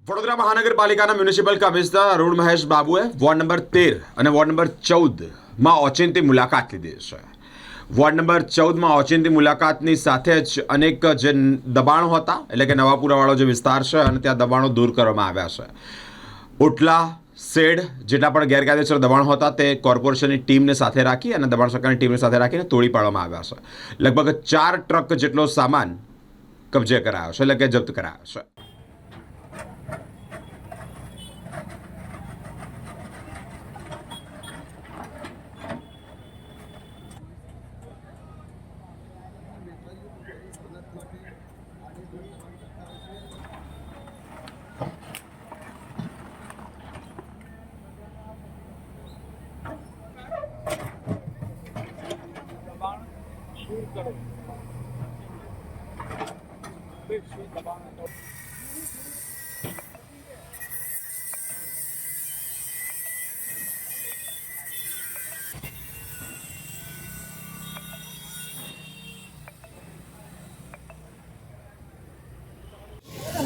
વડોદરા મહાનગરપાલિકાના municipal commissioner Arun Mahesh બાબુએ ward number 13 અને વોર્ડ નંબર 14માં ઓચિંતી મુલાકાત લીધી છે। વોર્ડ નંબર 14માં ઓચિંતી મુલાકાતની સાથે જ અનેક જે દબાણો હતા, એટલે કે નવાપુરાવાળો જે વિસ્તાર છે અને ત્યાં દબાણો દૂર કરવામાં આવ્યા છે। ઓટલા શેડ જેટલા પણ ગેરકાયદેસર દબાણો હતા તે કોર્પોરેશનની ટીમને સાથે રાખી અને દબાણ શાખાની ટીમને સાથે રાખીને તોડી પાડવામાં આવ્યા છે। લગભગ 4 ટ્રક જેટલો સામાન કબજે કરાયો છે, એટલે કે જપ્ત કરાયો છે।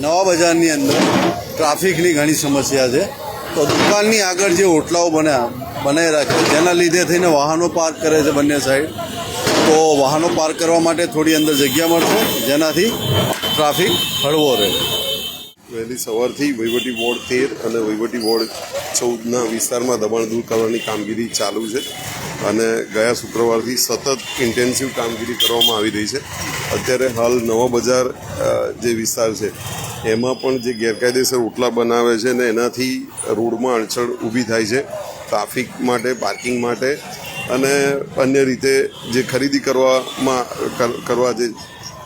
નવા બજારની અંદર ટ્રાફિકની ઘણી સમસ્યા છે, તો દુકાનની આગળ જે ઓટલાઓ બનાવી રાખે જેના લીધે થઈને વાહનો પાર્ક કરે છે બંને સાઈડ, તો વાહનો પાર્ક કરવા માટે થોડી અંદર જગ્યા મળશે, જેનાથી ટ્રાફિક હળવો રહે। વહેલી સવારથી વહીવટી વોર્ડ 13 અને વહીવટી વોર્ડ 14ના વિસ્તારમાં દબાણ દૂર કરવાની કામગીરી ચાલુ છે અને ગયા શુક્રવારથી સતત ઇન્ટેન્સિવ કામગીરી કરવામાં આવી રહી છે। અત્યારે હાલ નવા બજાર જે વિસ્તાર છે એમાં પણ જે ગેરકાયદેસર ઓટલા બનાવે છે ને એનાથી રોડમાં અડચણ ઊભી થાય છે, ટ્રાફિક માટે, પાર્કિંગ માટે અને અન્ય રીતે જે ખરીદી કરવા જે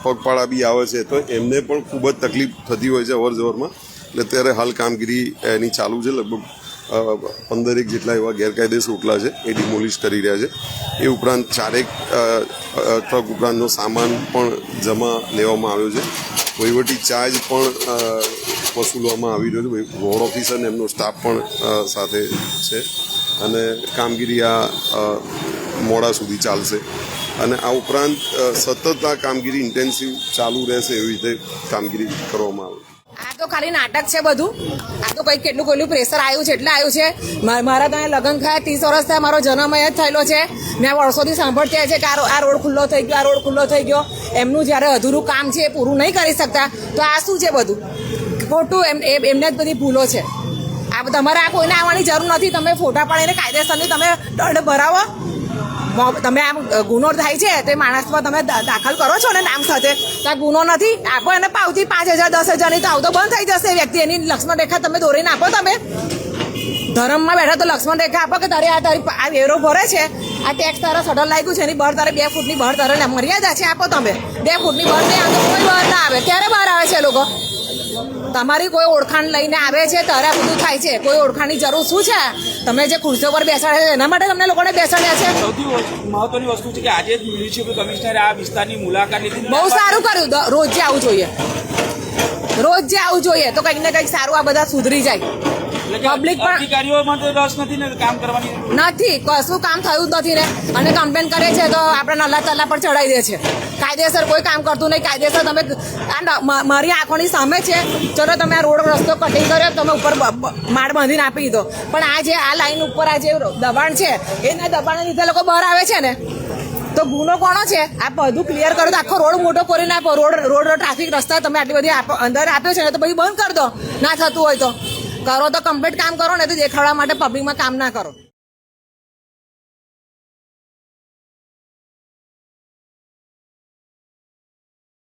પગપાળા બી આવે છે તો એમને પણ ખૂબ જ તકલીફ થતી હોય છે અવર જવરમાં। એટલે અત્યારે હાલ કામગીરી એની ચાલુ છે। લગભગ 15 જેટલા એવા ગેરકાયદેસર ઓટલા છે એ ડિમોલિશ કરી રહ્યા છે। એ ઉપરાંત 4 ટ્રક ઉપરાંતનો સામાન પણ જમા લેવામાં આવ્યો છે। વહીવટી ચાર્જ પણ વસૂલવામાં આવી રહ્યો છે। વોર્ડ ઓફિસર અને એમનો સ્ટાફ પણ સાથે છે અને કામગીરી આ મોડા સુધી ચાલશે અને આ ઉપરાંત સતત આ કામગીરી ઇન્ટેન્સિવ ચાલુ રહેશે એવી રીતે કામગીરી કરવામાં આવે। આ તો ખાલી નાટક છે બધું। આ તો કંઈક કેટલું પ્રેશર આવ્યું છે એટલે આવ્યું છે। મારા ત્યાં લગ્ન થયા 30 વર્ષ થયા, મારો જન્મ જ થયેલો છે। મેં વર્ષોથી સાંભળતી છે કે આ રોડ ખુલ્લો થઈ ગયો, આ રોડ ખુલ્લો થઈ ગયો। એમનું જ્યારે અધૂરું કામ છે એ પૂરું નહીં કરી શકતા તો આ શું છે બધું ખોટું? એમને જ બધી ભૂલો છે। આ તમારે આ કોઈને આવવાની જરૂર નથી। તમે ફોટા પાડીને કાયદેસરની તમે દંડ ભરાવો। તમે આમ ગુનો થાય છે તે માણસ પર તમે દાખલ કરો છો ને નામ સાથે, તો આ ગુનો નથી। આપો એને પાવતી 5,000 10,000ની તો આવ તો બંધ થઈ જશે વ્યક્તિ। એની લક્ષ્મણ રેખા તમે દોરીને આપો। તમે ધર્મમાં બેઠા તો લક્ષ્મણ રેખા આપો કે તારી આ વેરો ભરે છે, આ ટેક્સ તારા સડલ લાગ્યું છે, એની બહાર તારે 2 ફૂટની બહાર તારે મર્યાદા છે, આપો તમે। 2 ફૂટની બહાર નહીં આવે, કોઈ બહાર ના આવે। ક્યારે બહાર આવે છે લોકો? તમારી કોઈ ઓળખાણ લઈને આવે છે ત્યારે બધું થાય છે। કોઈ ઓળખાણની જરૂર શું છે? તમે જે ખુરશીઓ પર બેસાડે છે એના માટે તમને લોકોને બેસાડ્યા છે। સૌથી મહત્વની વસ્તુ છે કે આજે જ મ્યુનિસિપલ કમિશનરે આ વિસ્તારની મુલાકાત લીધી। બહુ સારું કર્યું। રોજ જે આવવું જોઈએ, રોજ જે આવવું જોઈએ તો કંઈક ને કંઈક સારું આ બધા સુધરી જાય। પબ્લિક પણ અધિકારીઓમાં તો રસ નથી ને કામ કરવાની નથી, કશું કામ થયું જ નથી ને, અને કમ્પ્લેન કરે છે તો આપણે નલ્લા તલ્લા પર ચડાવી દે છે। કાયદેસર કોઈ કામ કરતું નહીં। કાયદેસર તમે મારી આંખોની સામે છે, ચલો તમે આ રોડ રસ્તો કટિંગ કર્યો, તમે ઉપર માળ બાંધીને આપી દીધો, પણ આ જે આ લાઈન ઉપર આ જે દબાણ છે એના દબાણને લીધે લોકો બહાર આવે છે ને, તો ગુનો કોનો છે? આ બધું ક્લિયર કરો તો આખો રોડ મોટો કરીને આપો। રોડ ટ્રાફિક રસ્તા તમે આટલી બધી અંદર આપ્યો છે ને તો બધું બંધ કરી દો। ના થતું હોય તો કરો તો કમ્પ્લીટ કામ કરો ને, તો દેખાડવા માટે પબ્લિકમાં કામ ના કરો।